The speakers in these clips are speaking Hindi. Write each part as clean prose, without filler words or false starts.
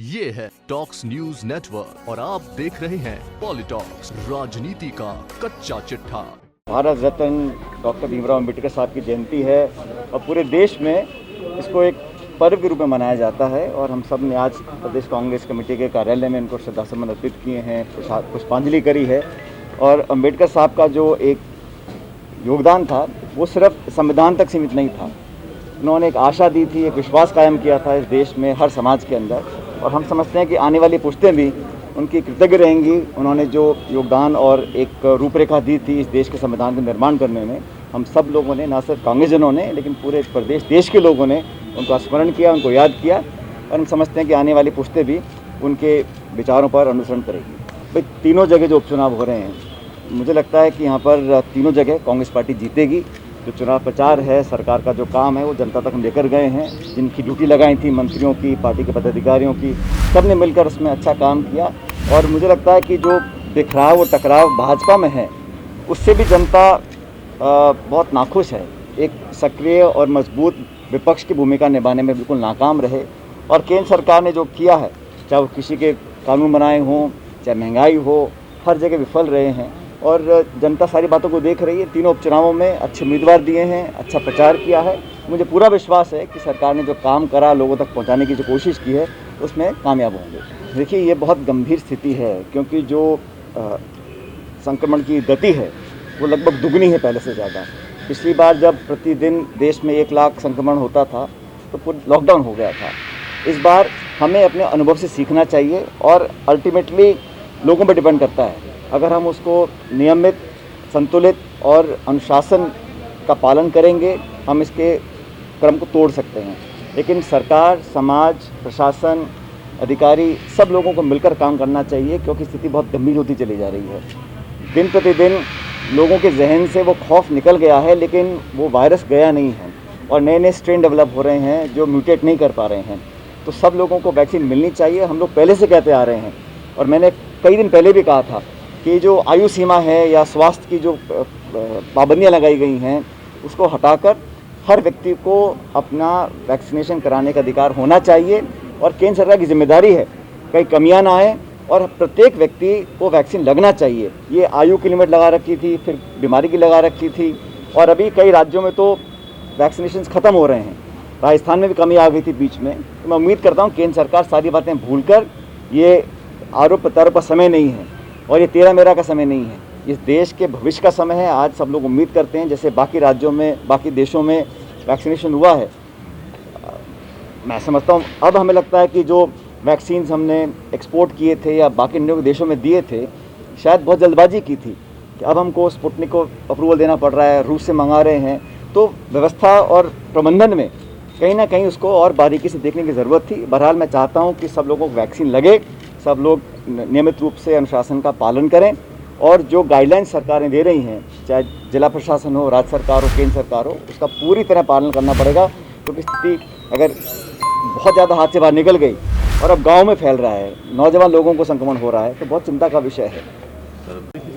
ये है टॉक्स न्यूज नेटवर्क और आप देख रहे हैं पॉलिटॉक्स, राजनीति का कच्चा चिट्ठा। भारत रत्न डॉक्टर भीमराव अम्बेडकर साहब की जयंती है और पूरे देश में इसको एक पर्व के रूप में मनाया जाता है और हम सब ने आज प्रदेश कांग्रेस कमेटी के कार्यालय में इनको श्रद्धासुमन अर्पित किए हैं, पुष्पांजलि करी है। और अम्बेडकर साहब का जो एक योगदान था वो सिर्फ संविधान तक सीमित नहीं था। उन्होंने एक आशा दी थी, एक विश्वास कायम किया था इस देश में हर समाज के अंदर, और हम समझते हैं कि आने वाली पुश्तें भी उनकी कृतज्ञ रहेंगी। उन्होंने जो योगदान और एक रूपरेखा दी थी इस देश के संविधान का निर्माण करने में, हम सब लोगों ने, ना सिर्फ कांग्रेसजनों ने लेकिन पूरे प्रदेश देश के लोगों ने उनको स्मरण किया, उनको याद किया, और हम समझते हैं कि आने वाली पुश्तें भी उनके विचारों पर अनुसरण करेगी। भाई तीनों जगह जो उपचुनाव हो रहे हैं, मुझे लगता है कि यहाँ पर तीनों जगह कांग्रेस पार्टी जीतेगी। जो चुनाव प्रचार है, सरकार का जो काम है वो जनता तक हम लेकर गए हैं। जिनकी ड्यूटी लगाई थी मंत्रियों की, पार्टी के पदाधिकारियों की, सब ने मिलकर उसमें अच्छा काम किया। और मुझे लगता है कि जो बिखराव और टकराव भाजपा में है उससे भी जनता बहुत नाखुश है। एक सक्रिय और मजबूत विपक्ष की भूमिका निभाने में बिल्कुल नाकाम रहे। और केंद्र सरकार ने जो किया है, चाहे वो कृषि के कानून बनाए हों, चाहे महंगाई हो, हर जगह विफल रहे हैं और जनता सारी बातों को देख रही है। तीनों उपचुनावों में अच्छे उम्मीदवार दिए हैं, अच्छा प्रचार किया है। मुझे पूरा विश्वास है कि सरकार ने जो काम करा, लोगों तक पहुंचाने की जो कोशिश की है, उसमें कामयाब होंगे। देखिए, ये बहुत गंभीर स्थिति है क्योंकि जो संक्रमण की गति है वो लगभग दुगनी है पहले से ज़्यादा। पिछली बार जब प्रतिदिन देश में 1 लाख संक्रमण होता था तो पूरा लॉकडाउन हो गया था। इस बार हमें अपने अनुभव से सीखना चाहिए और अल्टीमेटली लोगों पर डिपेंड करता है। अगर हम उसको नियमित, संतुलित और अनुशासन का पालन करेंगे, हम इसके क्रम को तोड़ सकते हैं। लेकिन सरकार, समाज, प्रशासन, अधिकारी, सब लोगों को मिलकर काम करना चाहिए क्योंकि स्थिति बहुत गंभीर होती चली जा रही है। दिन प्रतिदिन लोगों के जहन से वो खौफ निकल गया है, लेकिन वो वायरस गया नहीं है और नए नए स्ट्रेन डेवलप हो रहे हैं जो म्यूटेट नहीं कर पा रहे हैं। तो सब लोगों को वैक्सीन मिलनी चाहिए। हम लोग पहले से कहते आ रहे हैं और मैंने कई दिन पहले भी कहा था कि जो आयु सीमा है या स्वास्थ्य की जो पाबंदियां लगाई गई हैं उसको हटाकर हर व्यक्ति को अपना वैक्सीनेशन कराने का अधिकार होना चाहिए। और केंद्र सरकार की जिम्मेदारी है कहीं कमियां ना आए और प्रत्येक व्यक्ति को वैक्सीन लगना चाहिए। ये आयु की लिमिट लगा रखी थी, फिर बीमारी की लगा रखी थी, और अभी कई राज्यों में तो वैक्सीनेशन ख़त्म हो रहे हैं। राजस्थान में भी कमी आ गई थी बीच में। तो मैं उम्मीद करता हूँ केंद्र सरकार सारी बातें भूलकर, ये आरोप प्रत्यारोप का समय नहीं है और ये तेरा मेरा का समय नहीं है, इस देश के भविष्य का समय है। आज सब लोग उम्मीद करते हैं जैसे बाकी राज्यों में, बाकी देशों में वैक्सीनेशन हुआ है। मैं समझता हूँ अब हमें लगता है कि जो वैक्सीन हमने एक्सपोर्ट किए थे या बाकी अन्य देशों में दिए थे, शायद बहुत जल्दबाजी की थी कि अब हमको स्पुतनिक को अप्रूवल देना पड़ रहा है, रूस से मंगा रहे हैं। तो व्यवस्था और प्रबंधन में कहीं ना कहीं उसको और बारीकी से देखने की ज़रूरत थी। बहरहाल मैं चाहता हूँ कि सब लोगों को वैक्सीन लगे, सब लोग नियमित रूप से अनुशासन का पालन करें और जो गाइडलाइन सरकारें दे रही हैं, चाहे जिला प्रशासन हो, राज्य सरकार हो, केंद्र सरकार हो, उसका पूरी तरह पालन करना पड़ेगा। क्योंकि स्थिति अगर बहुत ज़्यादा हाथ से बाहर निकल गई और अब गांव में फैल रहा है, नौजवान लोगों को संक्रमण हो रहा है, तो बहुत चिंता का विषय है।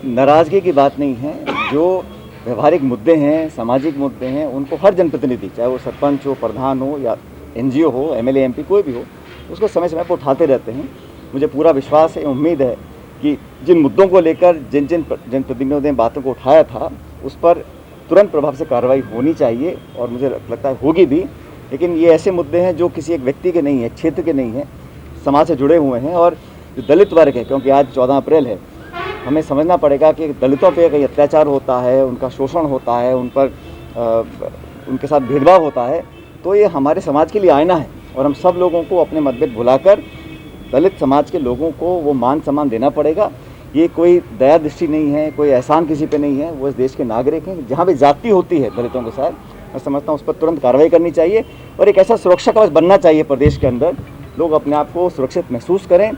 नाराज़गी की बात नहीं है, जो व्यवहारिक मुद्दे हैं, सामाजिक मुद्दे हैं, उनको हर जनप्रतिनिधि, चाहे वो सरपंच हो, प्रधान हो या NGO हो, MLA MP कोई भी हो, उसको समय समय पर उठाते रहते हैं। मुझे पूरा विश्वास है, उम्मीद है कि जिन मुद्दों को लेकर जिन जनप्रतिनिधियों ने बातों को उठाया था उस पर तुरंत प्रभाव से कार्रवाई होनी चाहिए और मुझे लगता है होगी भी। लेकिन ये ऐसे मुद्दे हैं जो किसी एक व्यक्ति के नहीं है, क्षेत्र के नहीं हैं, समाज से जुड़े हुए हैं। और जो दलित वर्ग है, क्योंकि आज 14 अप्रैल है, हमें समझना पड़ेगा कि दलितों पर कहीं अत्याचार होता है, उनका शोषण होता है, उन पर उनके साथ भेदभाव होता है, तो ये हमारे समाज के लिए आईना है और हम सब लोगों को अपने मतभेद भुलाकर दलित समाज के लोगों को वो मान सम्मान देना पड़ेगा। ये कोई दया दृष्टि नहीं है, कोई एहसान किसी पे नहीं है, वो इस देश के नागरिक हैं। जहाँ भी जाति होती है दलितों के साथ, मैं समझता हूँ उस पर तुरंत कार्रवाई करनी चाहिए और एक ऐसा सुरक्षा कवच बनना चाहिए प्रदेश के अंदर, लोग अपने आप को सुरक्षित महसूस करें,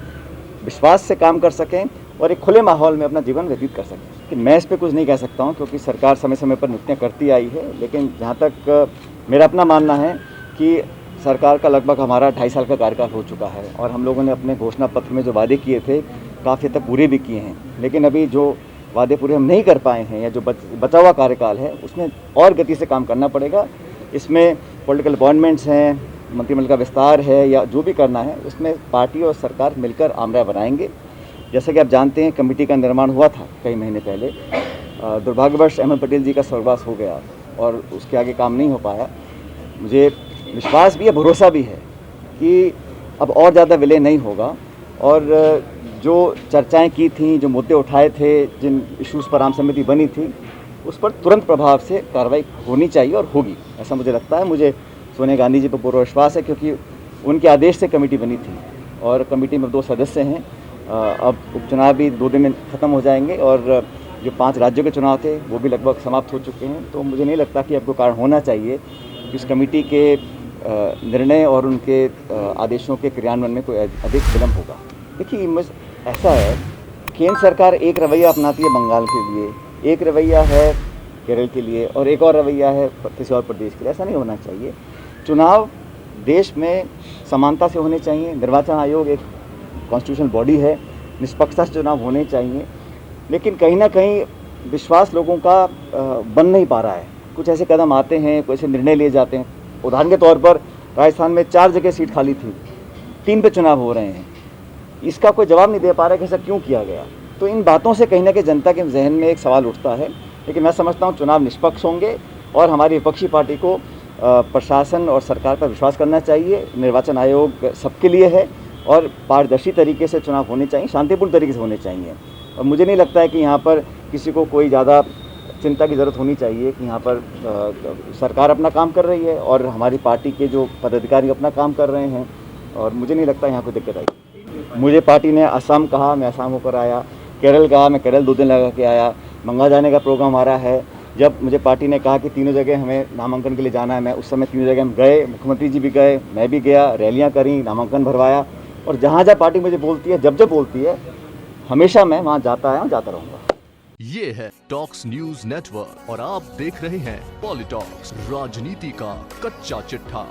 विश्वास से काम कर सकें और एक खुले माहौल में अपना जीवन व्यतीत कर सकें। कि मैं इस पर कुछ नहीं कह सकता हूँ क्योंकि सरकार समय समय पर नियुक्तियाँ करती आई है। लेकिन जहाँ तक मेरा अपना मानना है कि सरकार का लगभग हमारा 2.5 साल का कार्यकाल हो चुका है और हम लोगों ने अपने घोषणा पत्र में जो वादे किए थे काफ़ी हद तक पूरे भी किए हैं। लेकिन अभी जो वादे पूरे हम नहीं कर पाए हैं या जो बचा हुआ कार्यकाल है उसमें और गति से काम करना पड़ेगा। इसमें पॉलिटिकल अपॉइंटमेंट्स हैं, मंत्रिमंडल का विस्तार है या जो भी करना है, उसमें पार्टी और सरकार मिलकर आमराय बनाएंगे। जैसा कि आप जानते हैं, कमेटी का निर्माण हुआ था कई महीने पहले। दुर्भाग्यवश अहमद पटेल जी का स्वर्गवास हो गया और उसके आगे काम नहीं हो पाया। मुझे विश्वास भी है, भरोसा भी है कि अब और ज़्यादा विलय नहीं होगा और जो चर्चाएं की थी, जो मुद्दे उठाए थे, जिन इश्यूज़ पर आम समिति बनी थी, उस पर तुरंत प्रभाव से कार्रवाई होनी चाहिए और होगी, ऐसा मुझे लगता है। मुझे सोनिया गांधी जी पर पूरा विश्वास है क्योंकि उनके आदेश से कमेटी बनी थी और कमेटी में 2 सदस्य हैं। अब उपचुनाव भी 2 दिन में ख़त्म हो जाएंगे और जो 5 राज्यों के चुनाव थे वो भी लगभग समाप्त हो चुके हैं। तो मुझे नहीं लगता कि अब कोई कारण होना चाहिए कि इस कमेटी के निर्णय और उनके आदेशों के क्रियान्वयन में कोई अधिक विलम्ब होगा। देखिए, ऐसा है, केंद्र सरकार एक रवैया अपनाती है बंगाल के लिए, एक रवैया है केरल के लिए और एक और रवैया है किसी और प्रदेश के लिए। ऐसा नहीं होना चाहिए। चुनाव देश में समानता से होने चाहिए। निर्वाचन आयोग एक कॉन्स्टिट्यूशनल बॉडी है, निष्पक्षता से चुनाव होने चाहिए। लेकिन कहीं ना कहीं विश्वास लोगों का बन नहीं पा रहा है। कुछ ऐसे कदम आते हैं, कुछ ऐसे निर्णय लिए जाते हैं। उदाहरण के तौर पर राजस्थान में 4 जगह सीट खाली थी, 3 पे चुनाव हो रहे हैं। इसका कोई जवाब नहीं दे पा रहा कि ऐसा क्यों किया गया। तो इन बातों से कहीं ना कहीं जनता के जहन में एक सवाल उठता है। लेकिन मैं समझता हूँ चुनाव निष्पक्ष होंगे और हमारी विपक्षी पार्टी को प्रशासन और सरकार पर विश्वास करना चाहिए। निर्वाचन आयोग सबके लिए है और पारदर्शी तरीके से चुनाव होने चाहिए, शांतिपूर्ण तरीके से होने चाहिए। और मुझे नहीं लगता है कि यहाँ पर किसी को कोई ज़्यादा चिंता की ज़रूरत होनी चाहिए कि यहाँ पर सरकार अपना काम कर रही है और हमारी पार्टी के जो पदाधिकारी अपना काम कर रहे हैं और मुझे नहीं लगता यहाँ कोई दिक्कत आई। मुझे पार्टी ने असम कहा, मैं असम होकर आया, केरल कहा, मैं केरल 2 दिन लगा के आया, बंगाल जाने का प्रोग्राम आ रहा है। जब मुझे पार्टी ने कहा कि तीनों जगह हमें नामांकन के लिए जाना है, मैं उस समय तीनों जगह हम गए, मुख्यमंत्री जी भी गए, मैं भी गया, रैलियाँ करी, नामांकन भरवाया और जहाँ जहाँ पार्टी मुझे बोलती है, जब जब बोलती है, हमेशा मैं वहाँ जाता आया हूँ, जाता रहूँगा। ये है टॉक्स न्यूज नेटवर्क और आप देख रहे हैं पॉलिटॉक्स, राजनीति का कच्चा चिट्ठा।